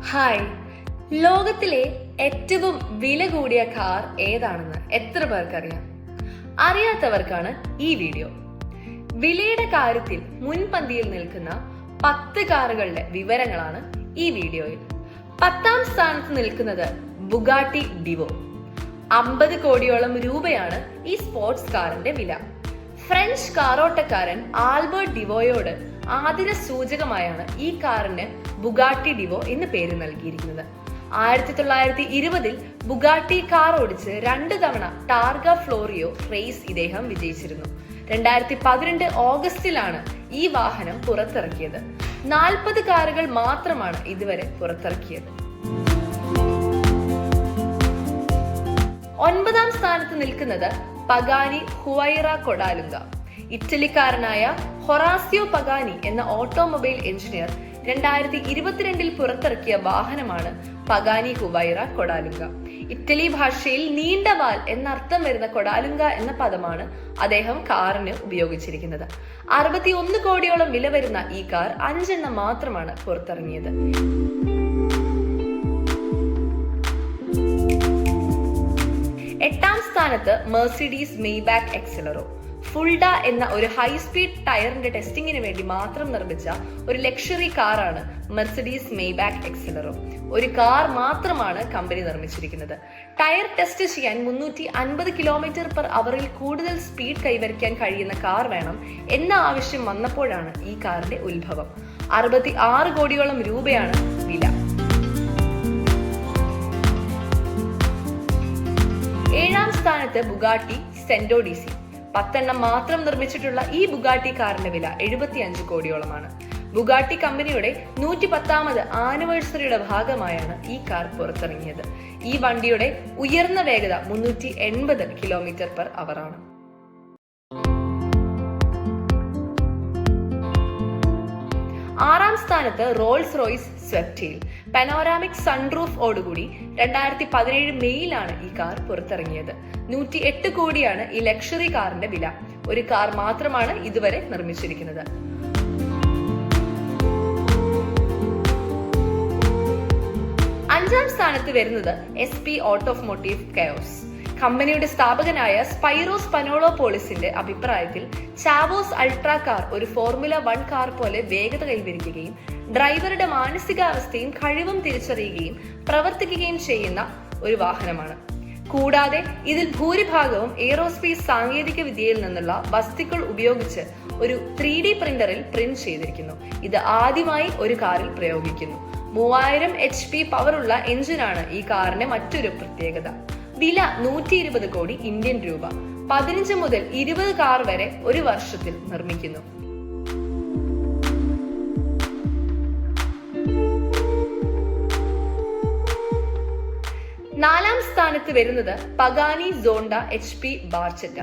Hi, ലോകത്തിലെ ഏറ്റവും വില കൂടിയ കാർ ഏതാണെന്ന് എത്ര പേർക്കറിയാം? അറിയാത്തവർക്കാണ് ഈ വീഡിയോ. വിലയുടെ കാര്യത്തിൽ മുൻപന്തിയിൽ നിൽക്കുന്ന 10 കാറുകളുടെ വിവരങ്ങളാണ് ഈ വീഡിയോയിൽ. 10ാം സ്ഥാനത്ത് നിൽക്കുന്നത് ബുഗാട്ടി ഡിവോ. 50 കോടിയോളം രൂപയാണ് ഈ സ്പോർട്സ് കാറിന്റെ വില. ഫ്രഞ്ച് കാറോട്ടക്കാരൻ ആൽബർട്ട് ഡിവോയോട് ആദര സൂചകമായാണ് ഈ കാറിന് ബുഗാട്ടി ഡിവോ എന്ന് പേര് നൽകിയിരിക്കുന്നത്. 1920 ബുഗാട്ടി കാർ ഓടിച്ച് 2 തവണ ടാർഗ ഫ്ലോറിയോ റേസ് ഇദ്ദേഹം വിജയിച്ചിരുന്നു. 2012 ഓഗസ്റ്റിലാണ് ഈ വാഹനം പുറത്തിറക്കിയത്. 40 കാറുകൾ മാത്രമാണ് ഇതുവരെ പുറത്തിറക്കിയത്. 9ാം സ്ഥാനത്ത് നിൽക്കുന്നത് പഗാനി ഹുവൈറ കൊഡാലുങ്ക. ഇറ്റലിക്കാരനായ ഹൊറാസിയോ പഗാനി എന്ന ഓട്ടോമൊബൈൽ എഞ്ചിനീയർ 2022 പുറത്തിറക്കിയ വാഹനമാണ് പഗാനി ഹുവൈറ കൊഡാലുങ്ക. ഇറ്റലി ഭാഷയിൽ നീണ്ട വാൽ എന്നർത്ഥം വരുന്ന കൊഡാലുങ്ക എന്ന പദമാണ് അദ്ദേഹം കാറിന് ഉപയോഗിച്ചിരിക്കുന്നത്. 61 കോടിയോളം വില വരുന്ന ഈ കാർ 5 എണ്ണം മാത്രമാണ് പുറത്തിറങ്ങിയത്. 8ാം സ്ഥാനത്ത് മെർസിഡീസ് മെയ്ബാക്ക് എക്സലറോ. ഫുൾഡ എന്ന ഒരു ഹൈ സ്പീഡ് ടയറിന്റെ ടെസ്റ്റിംഗിന് വേണ്ടി മാത്രം നിർമ്മിച്ച ഒരു ലക്ഷറി കാറാണ് മെർസിഡീസ് മെയ്ബാക്ക് എക്സലറോ. ഒരു കാർ മാത്രമാണ് കമ്പനി നിർമ്മിച്ചിരിക്കുന്നത്. ടയർ ടെസ്റ്റ് ചെയ്യാൻ 350 km/hൽ കൂടുതൽ സ്പീഡ് കൈവരിക്കാൻ കഴിയുന്ന കാർ വേണം എന്ന ആവശ്യം വന്നപ്പോഴാണ് ഈ കാറിന്റെ ഉത്ഭവം. 66 കോടിയോളം രൂപയാണ് വില. 7ാം സ്ഥാനത്ത് ബുഗാട്ടി സെന്റോ ഡിസി. 10 എണ്ണം മാത്രം നിർമ്മിച്ചിട്ടുള്ള ഈ ബുഗാട്ടി കാറിന്റെ വില 75 കോടിയോളമാണ്. ബുഗാട്ടി കമ്പനിയുടെ 110ാമത് ആനിവേഴ്സറിയുടെ ഭാഗമായാണ് ഈ കാർ പുറത്തിറങ്ങിയത്. ഈ വണ്ടിയുടെ ഉയർന്ന വേഗത 380 km/h ആണ്. 6ാം സ്ഥാനത്ത് റോൾസ് റോയ്സ് സ്വെപ്റ്റെയിൽ. പനോറാമിക് സൺറൂഫ് ഓടുകൂടി 2017 മെയ്യിലാണ് ഈ കാർ പുറത്തിറങ്ങിയത്. 108 കോടിയാണ് ഈ ലക്ഷറി കാറിന്റെ വില. ഒരു കാർ മാത്രമാണ് ഇതുവരെ നിർമ്മിച്ചിരിക്കുന്നത്. 5ാം സ്ഥാനത്ത് വരുന്നത് SP ഓട്ടോമോട്ടീവ് കെയോസ്. കമ്പനിയുടെ സ്ഥാപകനായ സ്പൈറോസ് പനോളോപോളിസിന്റെ അഭിപ്രായത്തിൽ ചാവോസ് അൾട്രാ കാർ ഒരു ഫോർമുല 1 കാർ പോലെ വേഗത കൈവരിക്കുകയും ഡ്രൈവറുടെ മാനസികാവസ്ഥയും കഴിവും തിരിച്ചറിയുകയും പ്രവർത്തിക്കുകയും ചെയ്യുന്ന ഒരു വാഹനമാണ്. കൂടാതെ ഇതിൽ ഭൂരിഭാഗവും എയ്റോസ്പേസ് സാങ്കേതിക വിദ്യയിൽ നിന്നുള്ള വസ്തുക്കൾ ഉപയോഗിച്ച് ഒരു 3D പ്രിന്ററിൽ പ്രിന്റ് ചെയ്തിരിക്കുന്നു. ഇത് ആദ്യമായി ഒരു കാറിൽ പ്രയോഗിക്കുന്നു. 3000 HP പവറുള്ള എഞ്ചിനാണ് ഈ കാറിന്റെ മറ്റൊരു പ്രത്യേകത. വില 120 കോടി ഇന്ത്യൻ രൂപ. 15 മുതൽ 20 കാർ വരെ ഒരു വർഷത്തിൽ നിർമ്മിക്കുന്നു. 4ാം സ്ഥാനത്ത് വരുന്നത് Pagani Zonda HP Barchetta.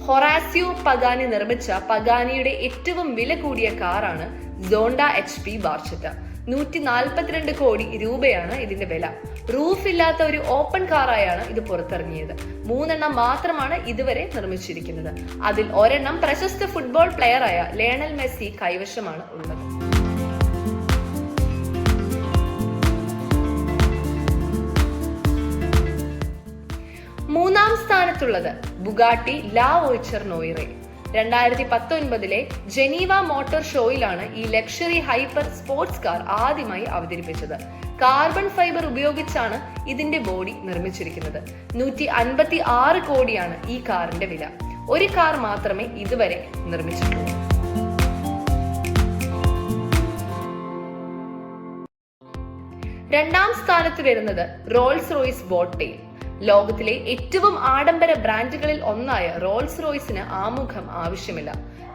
Horacio Pagani നിർമ്മിച്ച പഗാനിയുടെ ഏറ്റവും വില കൂടിയ കാറാണ് സോണ്ട HP ബാർച്ചെറ്റ. 142 കോടി രൂപയാണ് ഇതിന്റെ വില. റൂഫ് ഇല്ലാത്ത ഒരു ഓപ്പൺ കാറായാണ് ഇത് പുറത്തിറങ്ങിയത്. 3 എണ്ണം മാത്രമാണ് ഇതുവരെ നിർമ്മിച്ചിരിക്കുന്നത്. അതിൽ ഒരെണ്ണം പ്രശസ്ത ഫുട്ബോൾ പ്ലെയറായ ലയണൽ മെസ്സി കൈവശമാണ് ഉള്ളത്. 3ാം സ്ഥാനത്തുള്ളത് ബുഗാട്ടി ലാ ഓയിച്ചർ നോയിറെ. 2019 ജനീവ മോട്ടോർ ഷോയിലാണ് ഈ ലക്ഷറി ഹൈപ്പർ സ്പോർട്സ് കാർ ആദ്യമായി അവതരിപ്പിച്ചത്. കാർബൺ ഫൈബർ ഉപയോഗിച്ചാണ് ഇതിന്റെ ബോഡി നിർമ്മിച്ചിരിക്കുന്നത്. 156 കോടിയാണ് ഈ കാറിന്റെ വില. ഒരു കാർ മാത്രമേ ഇതുവരെ നിർമ്മിച്ചിട്ടുള്ളൂ. 2ാം സ്ഥാനത്ത് വരുന്നത് റോൾസ് റോയ്സ് ബോട്ടെയിൽ. ലോകത്തിലെ ഏറ്റവും ആഡംബര ബ്രാൻഡുകളിൽ ഒന്നായ റോൾസ് റോയ്സിന് ആമുഖം ആവശ്യമില്ല.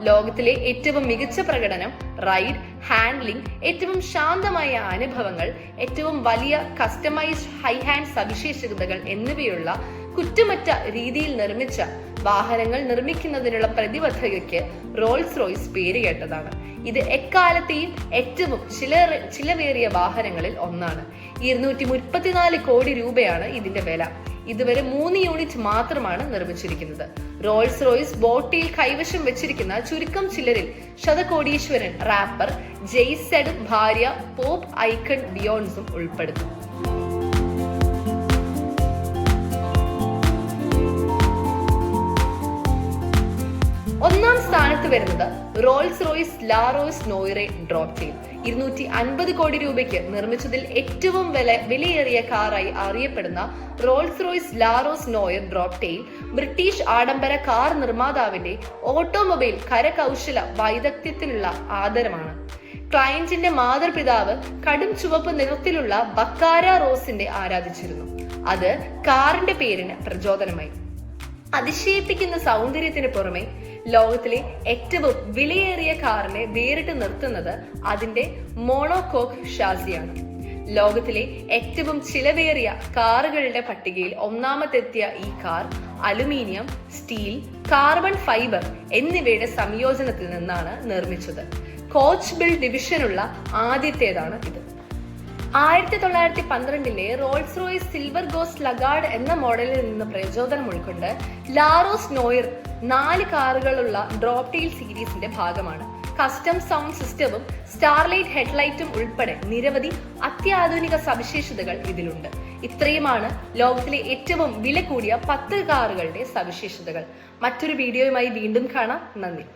ലോകത്തിലെ ഏറ്റവും മികച്ച പ്രകടനം, റൈഡ്, ഹാൻഡ്ലിംഗ്, ഏറ്റവും ശാന്തമായ അനുഭവങ്ങൾ, ഏറ്റവും വലിയ കസ്റ്റമൈസ്ഡ് ഹൈ ഹാൻഡ് സവിശേഷതകൾ എന്നിവയുള്ള കുറ്റമറ്റ രീതിയിൽ നിർമ്മിച്ച വാഹനങ്ങൾ നിർമ്മിക്കുന്നതിനുള്ള പ്രതിബദ്ധതയ്ക്ക് റോൾസ് റോയ്സ് പേരുകേട്ടതാണ്. ഇത് എക്കാലത്തെയും ഏറ്റവും ചിലവേറിയ വാഹനങ്ങളിൽ ഒന്നാണ്. 234 കോടി രൂപയാണ് ഇതിന്റെ വില. ഇതുവരെ 3 യൂണിറ്റ് മാത്രമാണ് നിർമ്മിച്ചിരിക്കുന്നത്. റോൾസ് റോയ്സ് ബോട്ടിൽ കൈവശം വെച്ചിരിക്കുന്ന ചുരുക്കം ചിലരിൽ ശതകോടീശ്വരൻ റാപ്പർ ജെയ്സെഡും ഭാര്യ പോപ്പ് ഐക്കൺ ബിയോൺസും ഉൾപ്പെടുന്നു. ഒന്നാം സ്ഥാനത്ത് വരുന്നത് Rolls Royce La Rose Noire Droptail. 250 കോടി രൂപയ്ക്ക് നിർമ്മിച്ചതിൽ ഏറ്റവും വിലയേറിയ കാറായി അറിയപ്പെടുന്ന Rolls Royce La Rose Noire Droptail British ആഡംബര കാർ നിർമ്മാതാവിന്റെ ഓട്ടോമൊബൈൽ കരകൗശല വൈദഗ്ധ്യത്തിനുള്ള ആദരമാണ്. ക്ലയന്റിന്റെ മാതൃപിതാവ് കടും ചുവപ്പ് നിറത്തിലുള്ള ബക്കാര റോസിന്റെ ആരാധിച്ചിരുന്നു. അത് കാറിന്റെ പേരിന് പ്രചോദനമായി. അതിശയിപ്പിക്കുന്ന സൗന്ദര്യത്തിന് പുറമെ ലോകത്തിലെ ഏറ്റവും വിലയേറിയ കാറിനെ വേറിട്ട് നിർത്തുന്നത് അതിന്റെ മോണോകോക്ക് ഷാസിയാണ്. ലോകത്തിലെ ഏറ്റവും ചിലവേറിയ കാറുകളുടെ പട്ടികയിൽ ഒന്നാമതെത്തിയ ഈ car aluminium, steel, carbon fibre എന്നിവയുടെ സംയോജനത്തിൽ നിന്നാണ് നിർമ്മിച്ചത്. കോച്ച് ബിൽഡ് ഡിവിഷനുള്ള ആദ്യത്തേതാണ് ഇത്. 1912 റോൾസ് റോയ്സ് സിൽവർ ഗോസ്റ്റ് ലഗാർഡ് എന്ന മോഡലിൽ നിന്ന് പ്രചോദനം ഉൾക്കൊണ്ട് ലാറോസ് നോയർ 4 കാറുകളുള്ള ഡ്രോപ്പ് ടെയിൽ സീരീസിന്റെ ഭാഗമാണ്. കസ്റ്റം സൗണ്ട് സിസ്റ്റവും സ്റ്റാർലൈറ്റ് ഹെഡ്ലൈറ്റും ഉൾപ്പെടെ നിരവധി അത്യാധുനിക സവിശേഷതകൾ ഇതിലുണ്ട്. ഇത്രയുമാണ് ലോകത്തിലെ ഏറ്റവും വില കൂടിയ 10 കാറുകളുടെ സവിശേഷതകൾ. മറ്റൊരു വീഡിയോയുമായി വീണ്ടും കാണാം. നന്ദി.